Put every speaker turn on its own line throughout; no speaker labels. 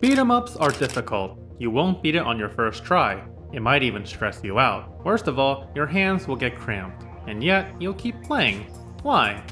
Beat 'em ups are difficult. You won't beat it on your first try. It might even stress you out. Worst of all, your hands will get cramped. And yet, you'll keep playing. Why?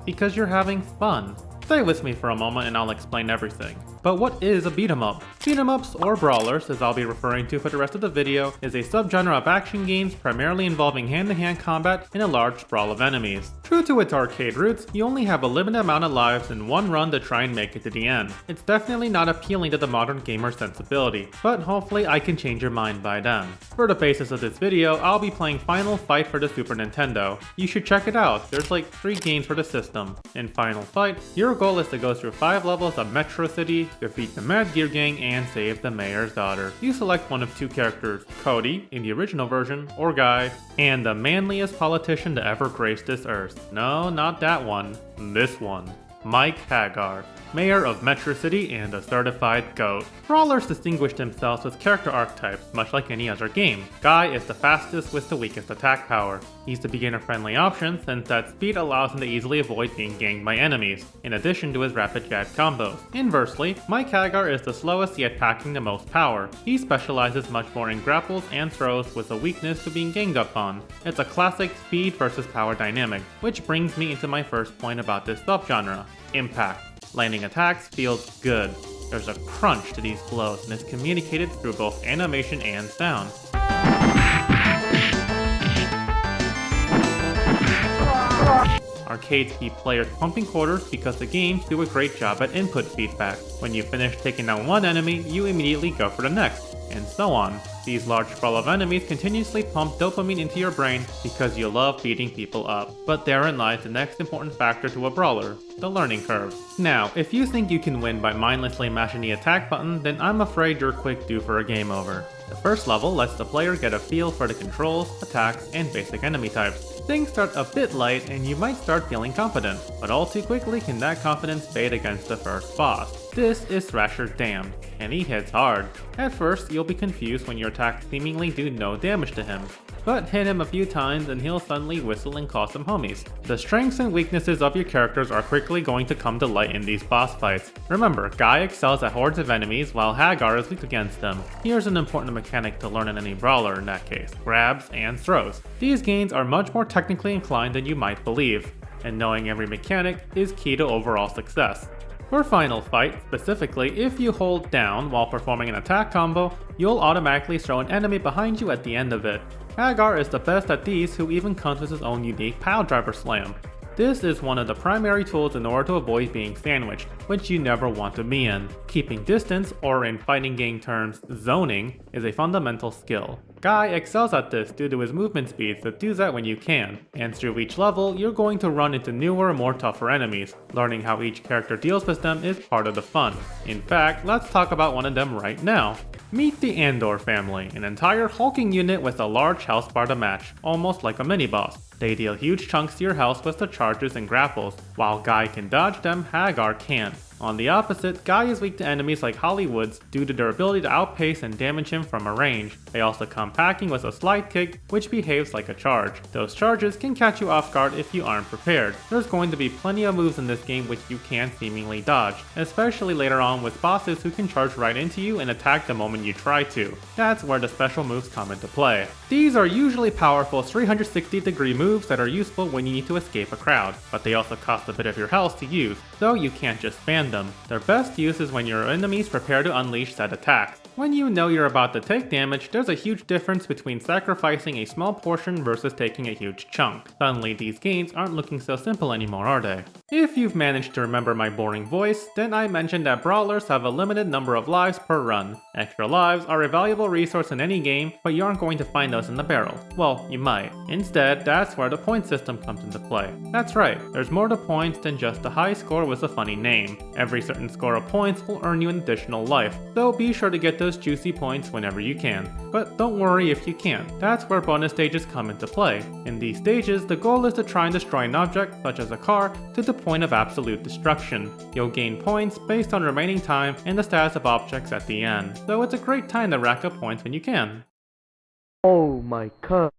Because you're having fun. Stay with me for a moment and I'll explain everything. But what is a beat 'em up? Beat 'em ups, or brawlers, as I'll be referring to for the rest of the video, is a subgenre of action games primarily involving hand-to-hand combat and a large sprawl of enemies. True to its arcade roots, you only have a limited amount of lives and one run to try and make it to the end. It's definitely not appealing to the modern gamer sensibility, but hopefully I can change your mind by then. For the basis of this video, I'll be playing Final Fight for the Super Nintendo. You should check it out, there's like 3 games for the system. In Final Fight, your goal is to go through 5 levels of Metro City, defeat the Mad Gear Gang, and save the mayor's daughter. You select one of 2 characters, Cody, in the original version, or Guy, and the manliest politician to ever grace this earth. No, not that one. This one. Mike Hagar, mayor of Metro City and a certified GOAT. Brawlers distinguished themselves with character archetypes, much like any other game. Guy is the fastest with the weakest attack power. He's the beginner-friendly option since that speed allows him to easily avoid being ganged by enemies, in addition to his rapid jab combos. Inversely, Mike Hagar is the slowest yet packing the most power. He specializes much more in grapples and throws with a weakness to being ganged up on. It's a classic speed versus power dynamic, which brings me into my first point about this subgenre. Impact. Landing attacks feels good. There's a crunch to these blows and is communicated through both animation and sound. Arcades keep players pumping quarters because the games do a great job at input feedback. When you finish taking down one enemy, you immediately go for the next, and so on. These large sprawl of enemies continuously pump dopamine into your brain because you love beating people up. But therein lies the next important factor to a brawler, the learning curve. Now, if you think you can win by mindlessly mashing the attack button, then I'm afraid you're quick due for a game over. The first level lets the player get a feel for the controls, attacks, and basic enemy types. Things start a bit light and you might start feeling confident, but all too quickly can that confidence fade against the first boss. This is Thrasher's Damned, and he hits hard. At first, you'll be confused when your attacks seemingly do no damage to him, but hit him a few times and he'll suddenly whistle and call some homies. The strengths and weaknesses of your characters are quickly going to come to light in these boss fights. Remember, Guy excels at hordes of enemies while Hagar is weak against them. Here's an important mechanic to learn in any brawler in that case, grabs and throws. These games are much more technically inclined than you might believe, and knowing every mechanic is key to overall success. For Final Fight, specifically, if you hold down while performing an attack combo, you'll automatically throw an enemy behind you at the end of it. Hagar is the best at these, who even comes with his own unique piledriver slam. This is one of the primary tools in order to avoid being sandwiched, which you never want to be in. Keeping distance, or in fighting game terms, zoning, is a fundamental skill. Guy excels at this due to his movement speed, so do that when you can. And through each level, you're going to run into newer, more tougher enemies. Learning how each character deals with them is part of the fun. In fact, let's talk about one of them right now. Meet the Andor family, an entire hulking unit with a large health bar to match, almost like a mini-boss. They deal huge chunks to your health with the charges and grapples. While Guy can dodge them, Hagar can't. On the opposite, Guy is weak to enemies like Hollywoods due to their ability to outpace and damage him from a range. They also come packing with a slide kick, which behaves like a charge. Those charges can catch you off guard if you aren't prepared. There's going to be plenty of moves in this game which you can't seemingly dodge, especially later on with bosses who can charge right into you and attack the moment you try to. That's where the special moves come into play. These are usually powerful 360-degree moves that are useful when you need to escape a crowd, but they also cost a bit of your health to use, so you can't just spam them. Their best use is when your enemies prepare to unleash said attacks. When you know you're about to take damage, there's a huge difference between sacrificing a small portion versus taking a huge chunk. Suddenly, these games aren't looking so simple anymore, are they? If you've managed to remember my boring voice, then I mentioned that brawlers have a limited number of lives per run. Extra lives are a valuable resource in any game, but you aren't going to find those in the barrel. Well, you might. Instead, that's where the point system comes into play. That's right, there's more to points than just a high score with a funny name. Every certain score of points will earn you an additional life, so be sure to get those juicy points whenever you can. But don't worry if you can't, that's where bonus stages come into play. In these stages, the goal is to try and destroy an object, such as a car, to the point of absolute destruction. You'll gain points based on remaining time and the status of objects at the end, so it's a great time to rack up points when you can.
Oh my god.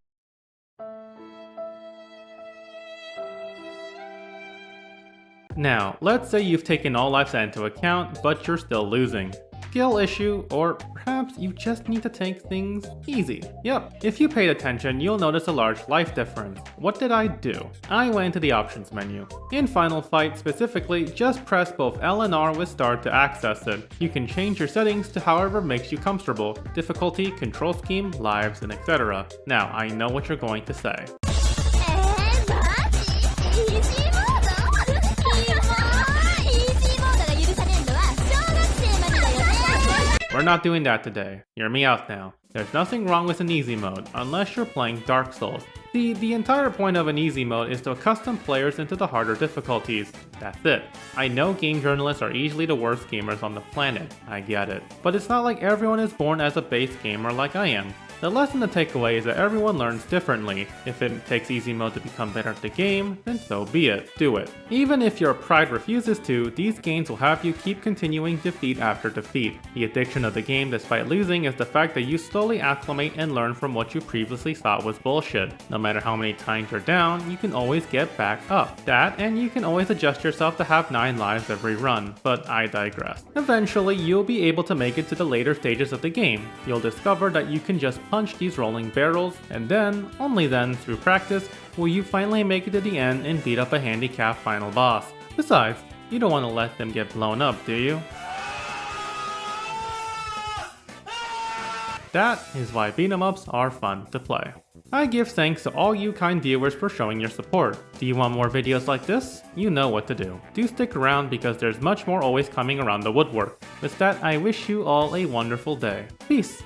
Now, let's say you've taken all lives into account, but you're still losing. skill issue, or perhaps you just need to take things easy. Yep, if you paid attention, you'll notice a large life difference. What did I do? I went into the options menu. In Final Fight specifically, just press both L and R with start to access it. You can change your settings to however makes you comfortable: difficulty, control scheme, lives, and etc. Now, I know what you're going to say. We're not doing that today. Hear me out now. There's nothing wrong with an easy mode, unless you're playing Dark Souls. The entire point of an easy mode is to accustom players into the harder difficulties. That's it. I know game journalists are easily the worst gamers on the planet, I get it. But it's not like everyone is born as a base gamer like I am. The lesson to take away is that everyone learns differently. If it takes easy mode to become better at the game, then so be it. Do it. Even if your pride refuses to, these games will have you keep continuing defeat after defeat. The addiction of the game despite losing is the fact that you slowly acclimate and learn from what you previously thought was bullshit. No matter how many times you're down, you can always get back up. That, and you can always adjust yourself to have 9 lives every run, but I digress. Eventually, you'll be able to make it to the later stages of the game. You'll discover that you can just punch these rolling barrels, and then, only then, through practice, will you finally make it to the end and beat up a handicapped final boss. Besides, you don't want to let them get blown up, do you? That is why beat-em-ups are fun to play. I give thanks to all you kind viewers for showing your support. Do you want more videos like this? You know what to do. Do stick around because there's much more always coming around the woodwork. With that, I wish you all a wonderful day. Peace!